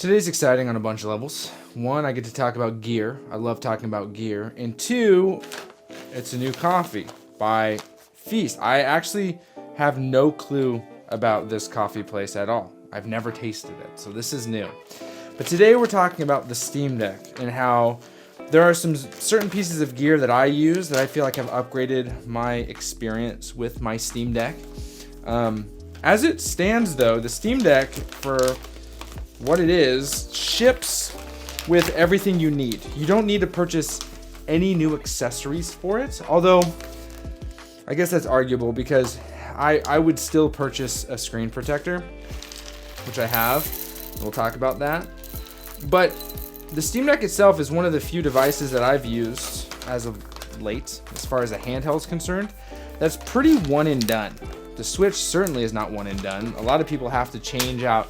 Today's exciting on a bunch of levels. One, I get to talk about gear. I love talking about gear. And two, it's a new coffee by Feast. I actually have no clue about this coffee place at all. I've never tasted it, so this is new. But today we're talking about the Steam Deck and how there are some certain pieces of gear that I use that I feel like have upgraded my experience with my Steam Deck. As it stands though, the Steam Deck, for what it is, ships with everything you need. You don't need to purchase any new accessories for it, although I guess that's arguable because I would still purchase a screen protector, which I have. We'll talk about that. But the Steam Deck itself is one of the few devices that I've used as of late, as far as a handheld is concerned, that's pretty one and done. The Switch certainly is not one and done. A lot of people have to change out,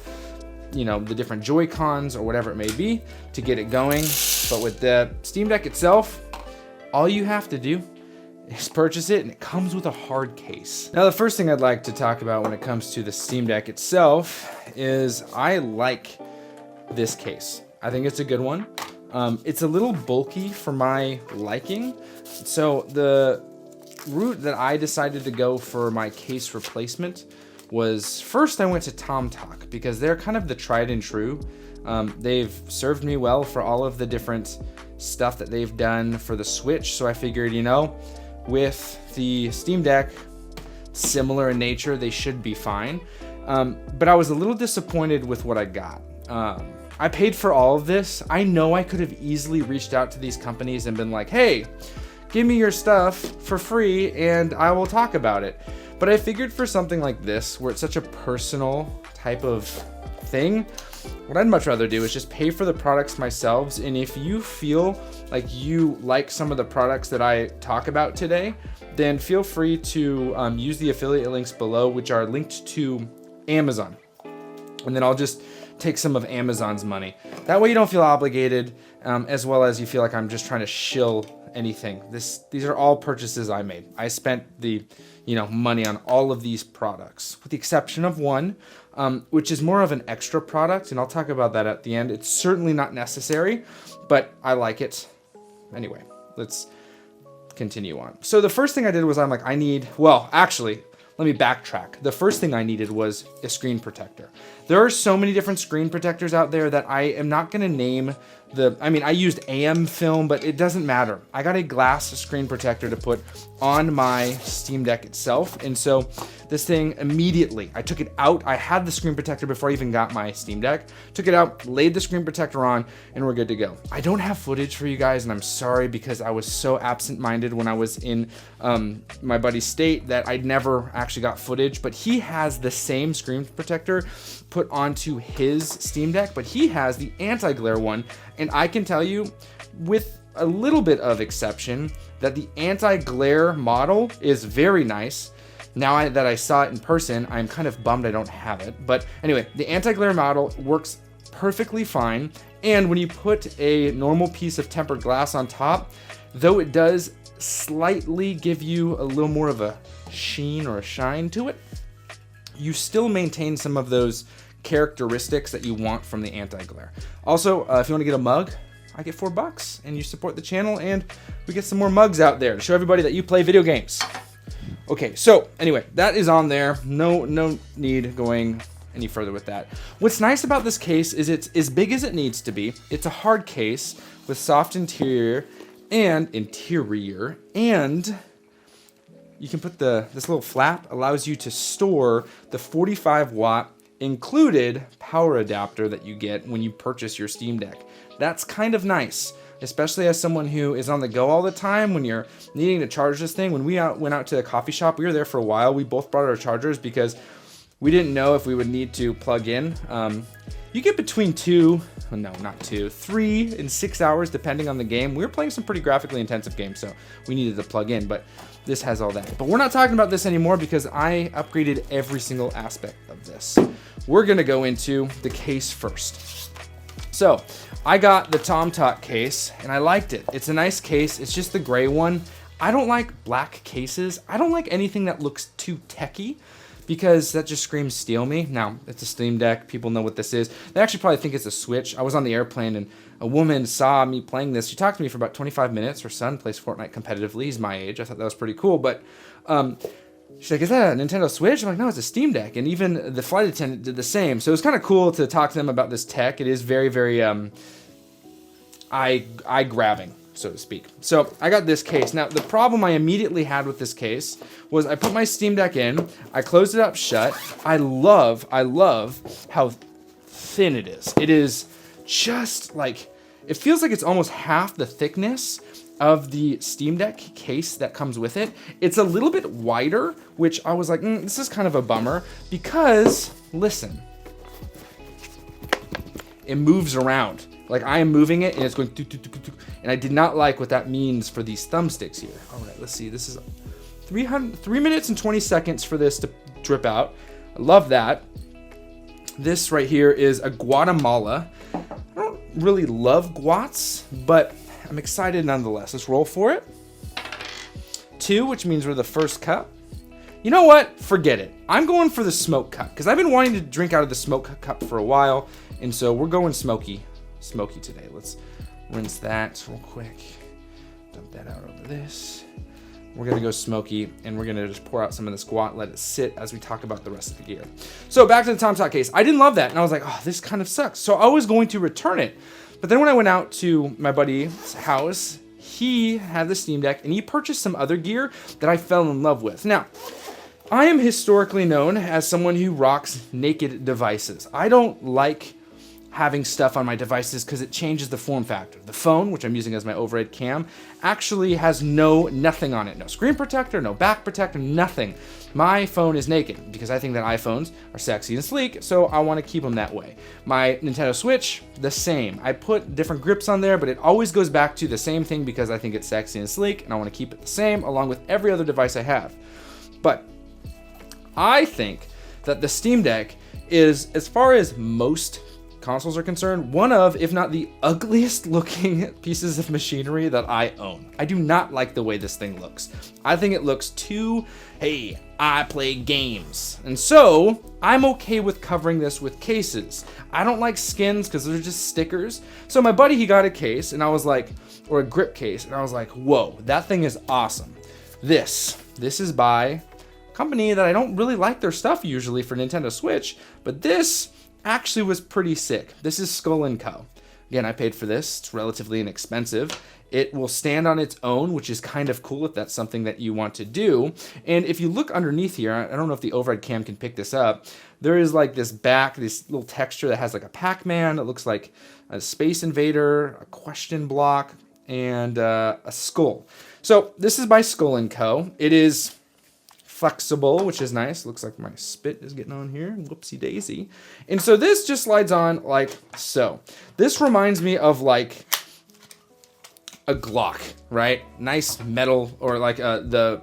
the different Joy-Cons or whatever it may be to get it going. But with the Steam Deck itself, all you have to do is purchase it, and it comes with a hard case. Now, the first thing I'd like to talk about when it comes to the Steam Deck itself is I like this case. I think it's a good one. It's a little bulky for my liking. So the route that I decided to go for my case replacement was, first I went to Thumbstick because they're kind of the tried and true. They've served me well for all of the different stuff that they've done for the Switch. So I figured, with the Steam Deck, similar in nature, they should be fine. But I was a little disappointed with what I got. I paid for all of this. I know I could have easily reached out to these companies and been like, hey, give me your stuff for free and I will talk about it. But I figured for something like this, where it's such a personal type of thing, what I'd much rather do is just pay for the products myself. And if you feel like you like some of the products that I talk about today, then feel free to use the affiliate links below, which are linked to Amazon. And then I'll just take some of Amazon's money. That way you don't feel obligated, as well as you feel like I'm just trying to shill anything. These are all purchases I made. I spent the money on all of these products, with the exception of one, which is more of an extra product, and I'll talk about that at the end. It's certainly not necessary, but I like it. Anyway, let's continue on. So the first thing I did was let me backtrack. The first thing I needed was a screen protector. There are so many different screen protectors out there that I am not going to name I used AM film, but it doesn't matter. I got a glass screen protector to put on my Steam Deck itself. And so this thing immediately, I took it out. I had the screen protector before I even got my Steam Deck. Took it out, laid the screen protector on, and we're good to go. I don't have footage for you guys, and I'm sorry because I was so absent-minded when I was in my buddy's state that I never actually got footage. But he has the same screen protector put onto his Steam Deck, but he has the anti-glare one. And I can tell you, with a little bit of exception, that the anti-glare model is very nice. Now that I saw it in person, I'm kind of bummed I don't have it. But anyway, the anti-glare model works perfectly fine. And when you put a normal piece of tempered glass on top, though it does slightly give you a little more of a sheen or a shine to it, you still maintain some of those characteristics that you want from the anti-glare. Also, if you want to get a mug, I get $4 and you support the channel and we get some more mugs out there to show everybody that you play video games. Okay, so anyway, that is on there. No need going any further with that. What's nice about this case is it's as big as it needs to be. It's a hard case with soft interior, and you can put this little flap allows you to store the 45-watt included power adapter that you get when you purchase your Steam Deck. That's kind of nice, especially as someone who is on the go all the time when you're needing to charge this thing. When we went out to the coffee shop, we were there for a while. We both brought our chargers because we didn't know if we would need to plug in. You get between 3 and 6 hours depending on the game. We were playing some pretty graphically intensive games, so we needed to plug in, but this has all that. But we're not talking about this anymore because I upgraded every single aspect of this. We're gonna go into the case first. So I got the Thumbstick case and I liked it. It's a nice case. It's just the gray one. I don't like black cases. I don't like anything that looks too techy. because that just screams steal me. Now, it's a Steam Deck. People know what this is. They actually probably think it's a Switch. I was on the airplane and a woman saw me playing this. She talked to me for about 25 minutes. Her son plays Fortnite competitively. He's my age. I thought that was pretty cool. But she's like, is that a Nintendo Switch? I'm like, no, it's a Steam Deck. And even the flight attendant did the same. So it was kind of cool to talk to them about this tech. It is very, very eye-grabbing, so to speak. So I got this case. Now, the problem I immediately had with this case was I put my Steam Deck in. I closed it up shut. I love how thin it is. It is just like, it feels like it's almost half the thickness of the Steam Deck case that comes with it. It's a little bit wider, which I was like, this is kind of a bummer because, listen, it moves around. Like I am moving it and it's going, and I did not like what that means for these thumbsticks here. All right, let's see. This is 3 minutes and 20 seconds for this to drip out. I love that. This right here is a Guatemala. I don't really love guats, but I'm excited nonetheless. Let's roll for it. 2, which means we're the first cup. You know what? Forget it. I'm going for the smoke cup because I've been wanting to drink out of the smoke cup for a while, and so we're going smoky today. Let's rinse that real quick. Dump that out over this. We're gonna go smoky, and we're gonna just pour out some of this guat, let it sit as we talk about the rest of the gear. So back to the Thumbstick case. I didn't love that, and I was like, oh, this kind of sucks. So I was going to return it. But then when I went out to my buddy's house, he had the Steam Deck, and he purchased some other gear that I fell in love with. Now, I am historically known as someone who rocks naked devices. I don't like having stuff on my devices because it changes the form factor. The phone, which I'm using as my overhead cam, actually has nothing on it. No screen protector, no back protector, nothing. My phone is naked because I think that iPhones are sexy and sleek, so I want to keep them that way. My Nintendo Switch, the same. I put different grips on there, but it always goes back to the same thing because I think it's sexy and sleek, and I want to keep it the same along with every other device I have. But I think that the Steam Deck is, as far as most consoles are concerned, one of, if not the ugliest looking pieces of machinery that I own. I do not like the way this thing looks. I think it looks too, hey, I play games. And so I'm okay with covering this with cases. I don't like skins because they're just stickers. So my buddy, he got a case and I was like, or a grip case, and I was like, whoa, that thing is awesome. This is by a company that I don't really like their stuff usually for Nintendo Switch, but this actually was pretty sick. This is Skull & Co. Again, I paid for this. It's relatively inexpensive. It will stand on its own, which is kind of cool if that's something that you want to do. And if you look underneath here, I don't know if the overhead cam can pick this up, there is like this little texture that has like a Pac-Man. It looks like a Space Invader, a question block, and a skull. So this is by Skull & Co. It is flexible, which is nice. Looks like my spit is getting on here. Whoopsie daisy. And so this just slides on like so. This reminds me of like a Glock, right? Nice metal, or like the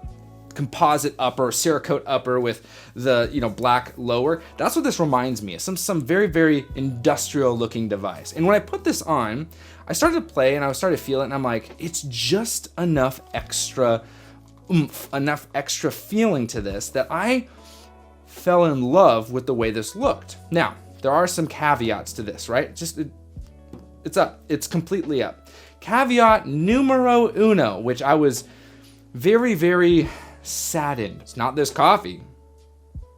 composite upper, Cerakote upper with the, black lower. That's what this reminds me of. Some very, very industrial looking device. And when I put this on, I started to play and I started to feel it, and I'm like, it's just enough extra oomph, enough extra feeling to this that I fell in love with the way this looked. Now, there are some caveats to this, right? It's up. It's completely up. Caveat numero uno, which I was very, very saddened. It's not this coffee.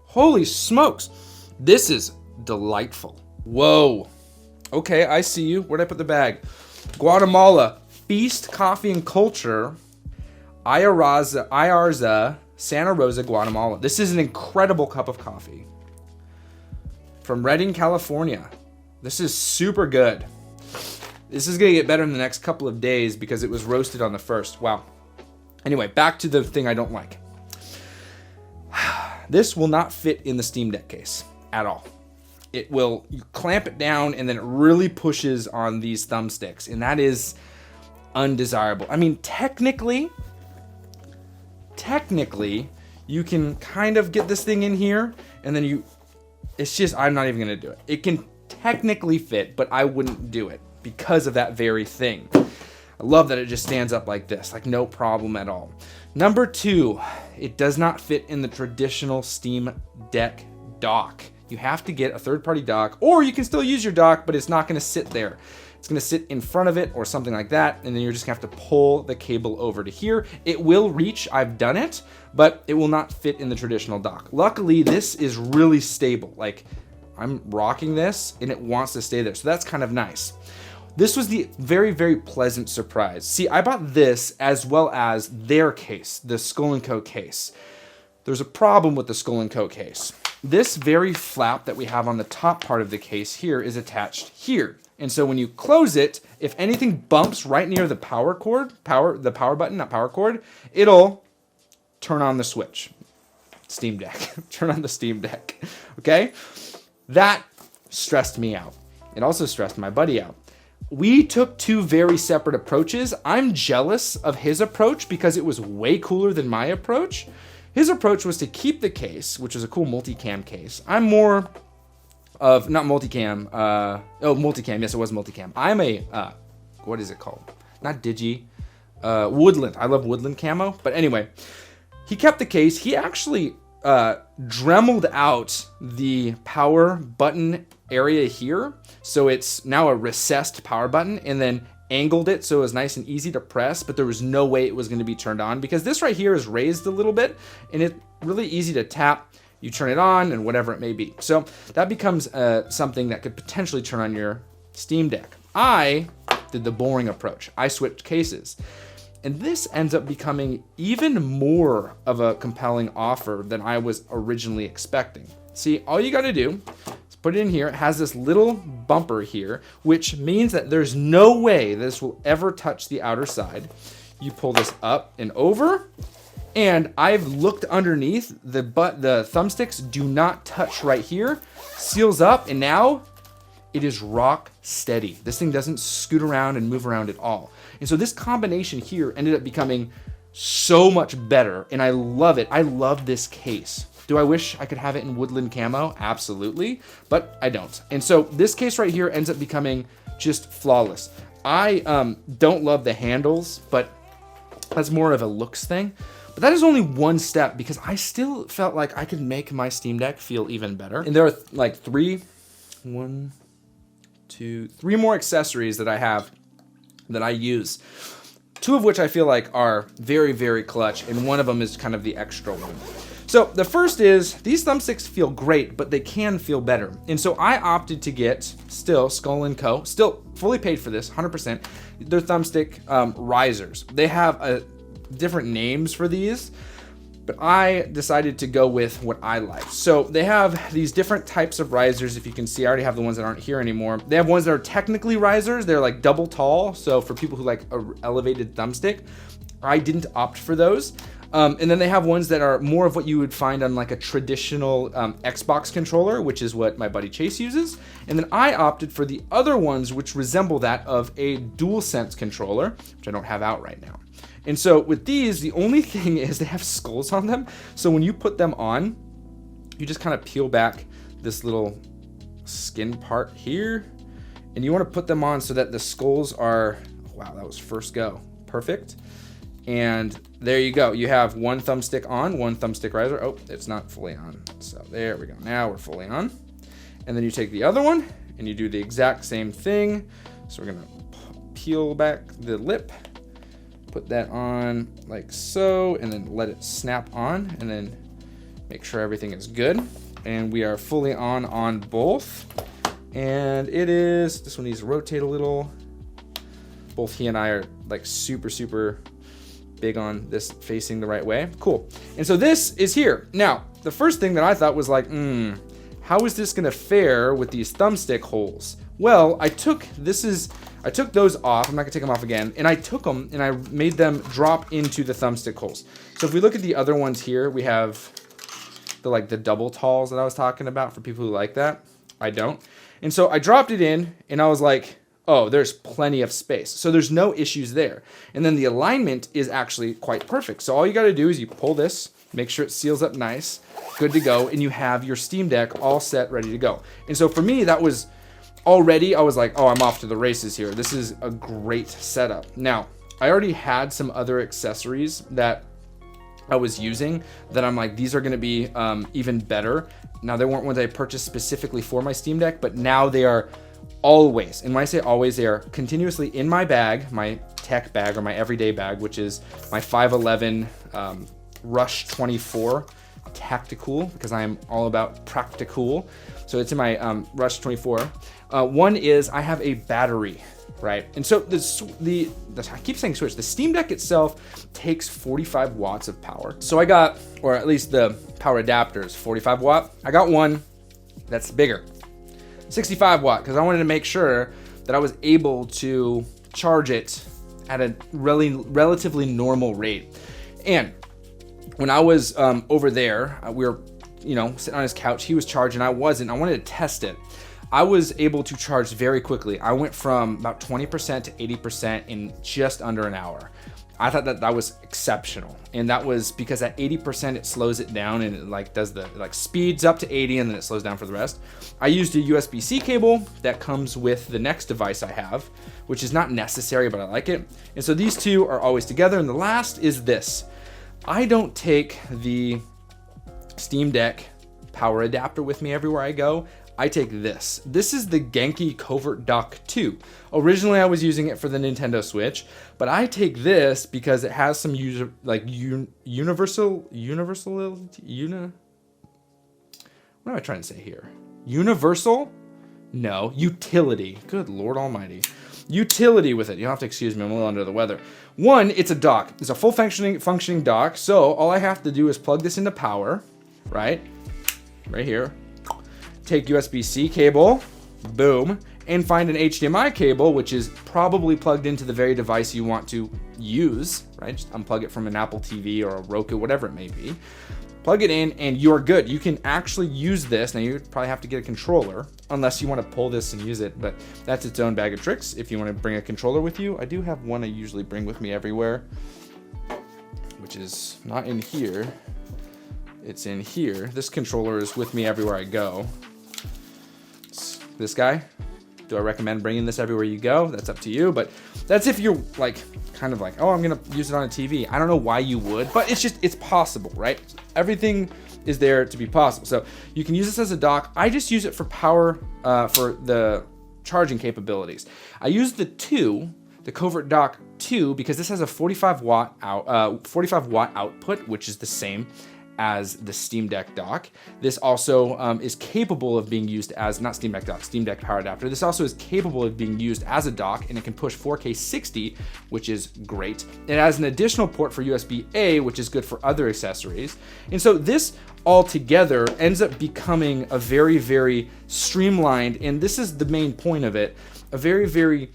Holy smokes. This is delightful. Whoa. Okay, I see you. Where'd I put the bag? Guatemala. Feast Coffee and Culture. Ayarza, Santa Rosa, Guatemala. This is an incredible cup of coffee. From Redding, California. This is super good. This is going to get better in the next couple of days because it was roasted on the 1st. Wow. Anyway, back to the thing I don't like. This will not fit in the Steam Deck case at all. You clamp it down and then it really pushes on these thumbsticks, and that is undesirable. I mean, technically, you can kind of get this thing in here, and then I'm not even going to do it. It can technically fit, but I wouldn't do it because of that very thing. I love that it just stands up like this, like no problem at all. Number 2, it does not fit in the traditional Steam Deck dock. You have to get a third-party dock, or you can still use your dock, but it's not gonna sit there. It's gonna sit in front of it or something like that, and then you're just gonna have to pull the cable over to here. It will reach, I've done it, but it will not fit in the traditional dock. Luckily, this is really stable. Like, I'm rocking this, and it wants to stay there, so that's kind of nice. This was the very, very pleasant surprise. See, I bought this as well as their case, the Skull & Co case. There's a problem with the Skull & Co case. This very flap that we have on the top part of the case here is attached here. And so when you close it, if anything bumps right near the power cord, the power button, not power cord, it'll turn on the switch. Steam Deck. Turn on the Steam Deck. Okay? That stressed me out. It also stressed my buddy out. We took 2 very separate approaches. I'm jealous of his approach because it was way cooler than my approach. His approach was to keep the case, which is a cool multicam case. I'm more of, not multicam, multicam, yes, it was multicam. I'm a, what is it called? Not digi, woodland. I love woodland camo, but anyway, he kept the case. He actually dremeled out the power button area here, so it's now a recessed power button, and then angled it so it was nice and easy to press, but there was no way it was going to be turned on because this right here is raised a little bit, and it's really easy to tap. You turn it on and whatever it may be. So that becomes something that could potentially turn on your Steam Deck. I did the boring approach. I switched cases. And this ends up becoming even more of a compelling offer than I was originally expecting. See, all you got to do is put it in here. It has this little bumper here, which means that there's no way this will ever touch the outer side. You pull this up and over, and I've looked underneath. The thumbsticks do not touch right here. Seals up, and now it is rock steady. This thing doesn't scoot around and move around at all. And so this combination here ended up becoming so much better, and I love it. I love this case. Do I wish I could have it in woodland camo? Absolutely, but I don't. And so this case right here ends up becoming just flawless. I don't love the handles, but that's more of a looks thing. But that is only one step because I still felt like I could make my Steam Deck feel even better. And there are like three more accessories that I have that I use. 2 of which I feel like are very, very clutch, and one of them is kind of the extra one. So the first is, these thumbsticks feel great, but they can feel better. And so I opted to get, still, Skull & Co., still fully paid for this, 100%, they're thumbstick risers. They have different names for these, but I decided to go with what I like. So they have these different types of risers. If you can see, I already have the ones that aren't here anymore. They have ones that are technically risers. They're like double tall. So for people who like an elevated thumbstick, I didn't opt for those. And then they have ones that are more of what you would find on like a traditional Xbox controller, which is what my buddy Chase uses. And then I opted for the other ones, which resemble that of a DualSense controller, which I don't have out right now. And so with these, the only thing is they have skulls on them. So when you put them on, you just kind of peel back this little skin part here. And you want to put them on so that the skulls are, wow, that was first go. Perfect. And there you go. You have one thumbstick on, one thumbstick riser. Oh, it's not fully on. So there we go. Now we're fully on. And then you take the other one and you do the exact same thing. So we're going to peel back the lip. Put that on like so, and then let it snap on, and then make sure everything is good. And we are fully on both. And it is, this one needs to rotate a little. Both he and I are like super, super big on this facing the right way. Cool. And so this is here. Now, the first thing that I thought was like, how is this gonna fare with these thumbstick holes? Well, I took those off. I'm not gonna take them off again. And I took them and I made them drop into the thumbstick holes. So if we look at the other ones here, we have the double talls that I was talking about for people who like that. I don't. And so I dropped it in and I was like, oh, there's plenty of space. So there's no issues there. And then the alignment is actually quite perfect. So all you gotta do is you pull this, make sure it seals up nice, good to go, and you have your Steam Deck all set, ready to go. And so for me, that was already I was like, oh, I'm off to the races here. This is a great setup. Now, I already had some other accessories that I was using that I'm like, these are going to be even better. Now, they weren't ones I purchased specifically for my Steam Deck, but now they are always, and when I say always, they are continuously in my bag, my tech bag or my everyday bag, which is my 511 Rush 24 Tactical, because I am all about practical. So it's in my Rush 24. One is I have a battery, right? And so I keep saying switch. The Steam Deck itself takes 45 watts of power. So I got, or at least the power adapter is 45 watt. I got one that's bigger, 65 watt, because I wanted to make sure that I was able to charge it at a relatively normal rate. And when I was over there, we were, sitting on his couch. He was charging, I wasn't. I wanted to test it. I was able to charge very quickly. I went from about 20% to 80% in just under an hour. I thought that was exceptional. And that was because at 80%, it slows it down and it speeds up to 80 and then it slows down for the rest. I used a USB-C cable that comes with the next device I have, which is not necessary, but I like it. And so these two are always together. And the last is this. I don't take the Steam Deck power adapter with me everywhere I go. I take this. This is the Genki Covert Dock 2. Originally, I was using it for the Nintendo Switch, but I take this because it has some universality. What am I trying to say here? Universal? No, utility. Good Lord Almighty. Utility with it. You don't have to excuse me, I'm a little under the weather. One, it's a dock. It's a full functioning dock. So all I have to do is plug this into power, right here. Take USB-C cable, boom, and find an HDMI cable, which is probably plugged into the very device you want to use, right? Just unplug it from an Apple TV or a Roku, whatever it may be. Plug it in and you're good. You can actually use this. Now you probably have to get a controller unless you want to pull this and use it, but that's its own bag of tricks. If you want to bring a controller with you, I do have one I usually bring with me everywhere, which is not in here. It's in here. This controller is with me everywhere I go. It's this guy. Do I recommend bringing this everywhere you go? That's up to you, but that's if you're kind of like, oh, I'm gonna use it on a TV. I don't know why you would, but it's possible, right? Everything is there to be possible. So you can use this as a dock. I just use it for power, for the charging capabilities. I use the Covert Dock 2, because this has a 45 watt output, which is the same as the Steam Deck dock. This also is capable of being used as, not Steam Deck dock, Steam Deck power adapter. This also is capable of being used as a dock, and it can push 4K 60, which is great. It has an additional port for USB-A, which is good for other accessories. And so this all together ends up becoming a very, very streamlined, and this is the main point of it, a very, very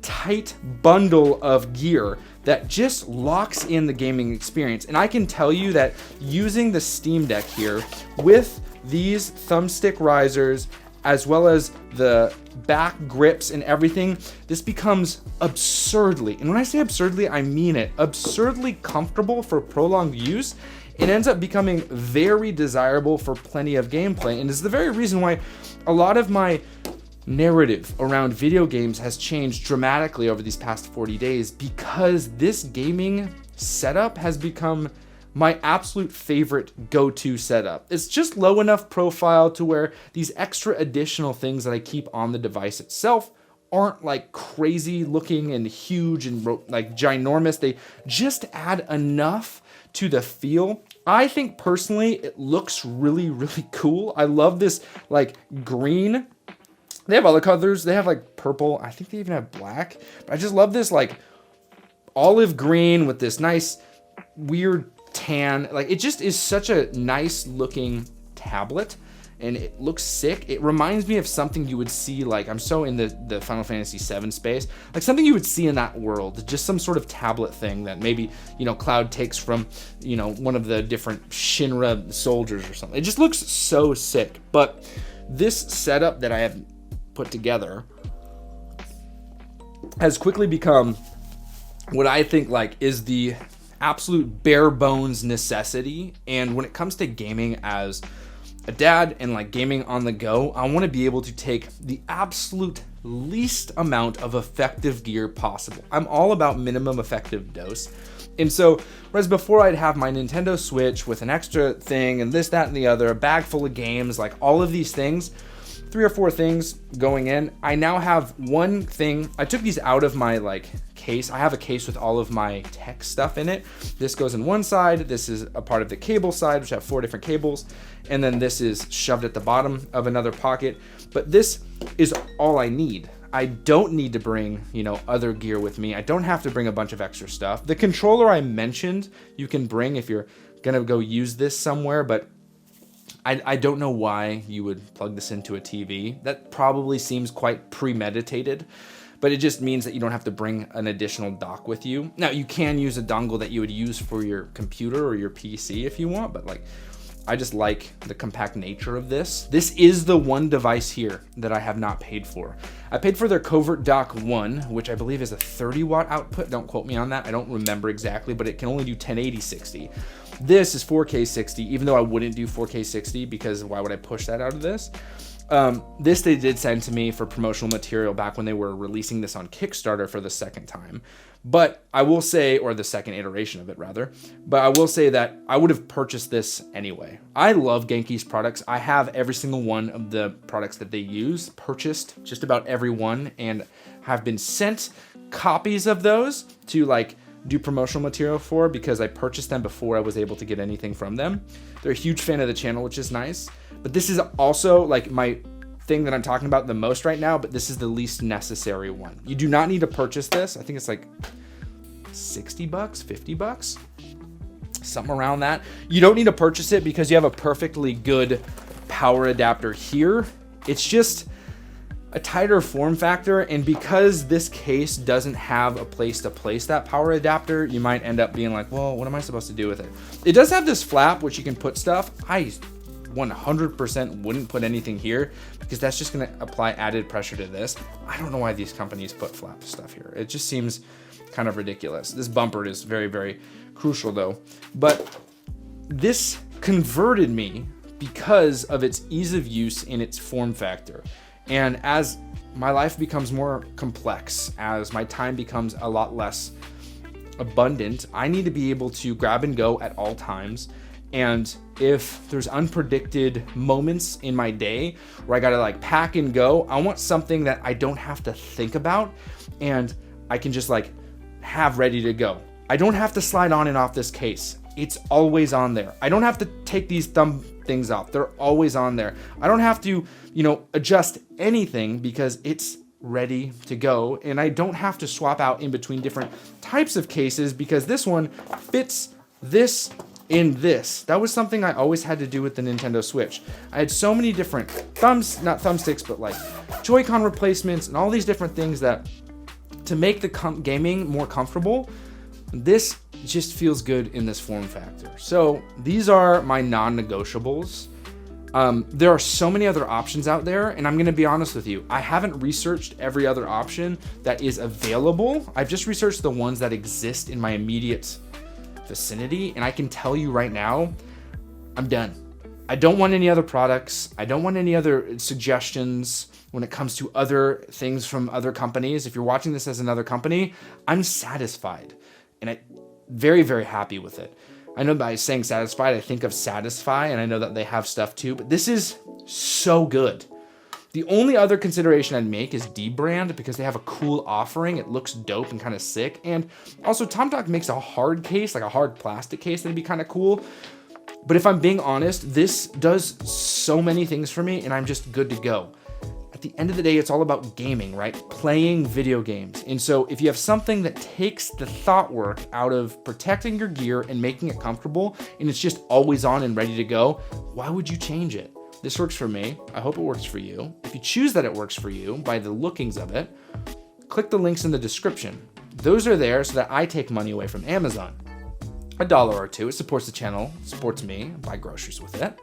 tight bundle of gear that just locks in the gaming experience. And I can tell you that using the Steam Deck here with these thumbstick risers, as well as the back grips and everything, this becomes absurdly, and when I say absurdly, I mean it, absurdly comfortable for prolonged use. It ends up becoming very desirable for plenty of gameplay, and is the very reason why a lot of my narrative around video games has changed dramatically over these past 40 days, because this gaming setup has become my absolute favorite go-to setup. It's just low enough profile to where these extra additional things that I keep on the device itself aren't like crazy looking and huge and like ginormous. They just add enough to the feel. I think personally it looks really, really cool. I love this like green. They have other colors. They have like purple. I think they even have black. But I just love this like olive green with this nice weird tan. Like it just is such a nice looking tablet, and it looks sick. It reminds me of something you would see, like I'm so in the Final Fantasy VII space, like something you would see in that world, just some sort of tablet thing that maybe, Cloud takes from, one of the different Shinra soldiers or something. It just looks so sick. But this setup that I have put together has quickly become what I think like is the absolute bare bones necessity. And when it comes to gaming as a dad and like gaming on the go, I want to be able to take the absolute least amount of effective gear possible. I'm all about minimum effective dose. And so, whereas before I'd have my Nintendo Switch with an extra thing and this, that, and the other, a bag full of games, like all of these things, 3 or 4 things going in, I now have one thing. I took these out of my like case. I have a case with all of my tech stuff in it. This goes in one side. This is a part of the cable side, which I have 4 different cables. And then this is shoved at the bottom of another pocket. But this is all I need. I don't need to bring, other gear with me. I don't have to bring a bunch of extra stuff. The controller I mentioned, you can bring if you're gonna go use this somewhere, but I don't know why you would plug this into a TV. That probably seems quite premeditated, but it just means that you don't have to bring an additional dock with you. Now, you can use a dongle that you would use for your computer or your PC if you want, but I just like the compact nature of this. This is the one device here that I have not paid for. I paid for their Covert Dock 1, which I believe is a 30 watt output. Don't quote me on that. I don't remember exactly, but it can only do 1080 60. This is 4K 60, even though I wouldn't do 4K 60 because why would I push that out of this? This they did send to me for promotional material back when they were releasing this on Kickstarter for the second time. But I will say, or the second iteration of it rather, but I will say that I would have purchased this anyway. I love Genki's products. I have every single one of the products that they use, purchased just about every one, and have been sent copies of those to do promotional material for because I purchased them before I was able to get anything from them. They're a huge fan of the channel, which is nice. But this is also my thing that I'm talking about the most right now, but this is the least necessary one. You do not need to purchase this. I think it's like $60, $50, something around that. You don't need to purchase it because you have a perfectly good power adapter here. It's just a tighter form factor, and because this case doesn't have a place to place that power adapter, you might end up being like, well, what am I supposed to do with it? It does have this flap which you can put stuff. I 100% wouldn't put anything here because that's just going to apply added pressure to this. I don't know why these companies put flap stuff here. It just seems kind of ridiculous. This bumper is very, very crucial though. But this converted me because of its ease of use and its form factor. And as my life becomes more complex, as my time becomes a lot less abundant, I need to be able to grab and go at all times. And if there's unpredicted moments in my day where I gotta pack and go, I want something that I don't have to think about and I can just have ready to go. I don't have to slide on and off this case. It's always on there. I don't have to take these thumb things off. They're always on there. I don't have to, adjust anything because it's ready to go. And I don't have to swap out in between different types of cases because this one fits this in this. That was something I always had to do with the Nintendo Switch. I had so many different not thumbsticks, but Joy-Con replacements and all these different things that to make the gaming more comfortable, this just feels good in this form factor. So these are my non-negotiables. There are so many other options out there, and I'm going to be honest with you. I haven't researched every other option that is available. I've just researched the ones that exist in my immediate vicinity, and I can tell you right now, I'm done. I don't want any other products. I don't want any other suggestions when it comes to other things from other companies. If you're watching this as another company, I'm satisfied, and I'm very, very happy with it. I know by saying satisfied, I think of Satisfy, and I know that they have stuff too, but this is so good. The only other consideration I'd make is D-Brand because they have a cool offering. It looks dope and kind of sick. And also TomTalk makes a hard case, a hard plastic case that'd be kind of cool. But if I'm being honest, this does so many things for me and I'm just good to go. At the end of the day, it's all about gaming, right? Playing video games. And so if you have something that takes the thought work out of protecting your gear and making it comfortable, and it's just always on and ready to go, why would you change it? This works for me. I hope it works for you. If you choose that it works for you by the lookings of it, click the links in the description. Those are there so that I take money away from Amazon. $1 or $2, it supports the channel, supports me, I buy groceries with it.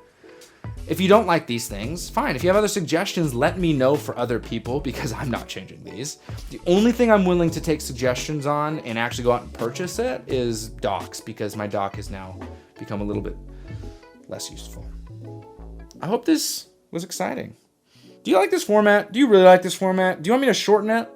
If you don't like these things, fine. If you have other suggestions, let me know for other people because I'm not changing these. The only thing I'm willing to take suggestions on and actually go out and purchase it is docks because my dock has now become a little bit less useful. I hope this was exciting. Do you like this format? Do you really like this format? Do you want me to shorten it?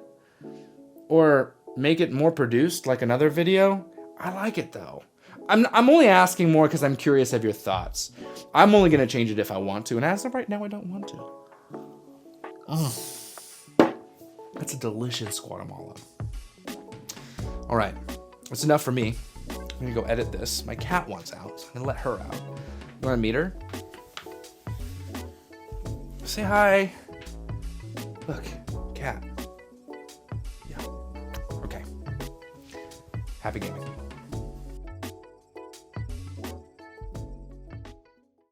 Or make it more produced like another video? I like it though. I'm only asking more because I'm curious of your thoughts. I'm only going to change it if I want to. And as of right now, I don't want to. Oh, that's a delicious Guatemala. All right, that's enough for me. I'm going to go edit this. My cat wants out, so I'm going to let her out. You want to meet her? Say hi. Look, cat. Yeah. Okay. Happy gaming.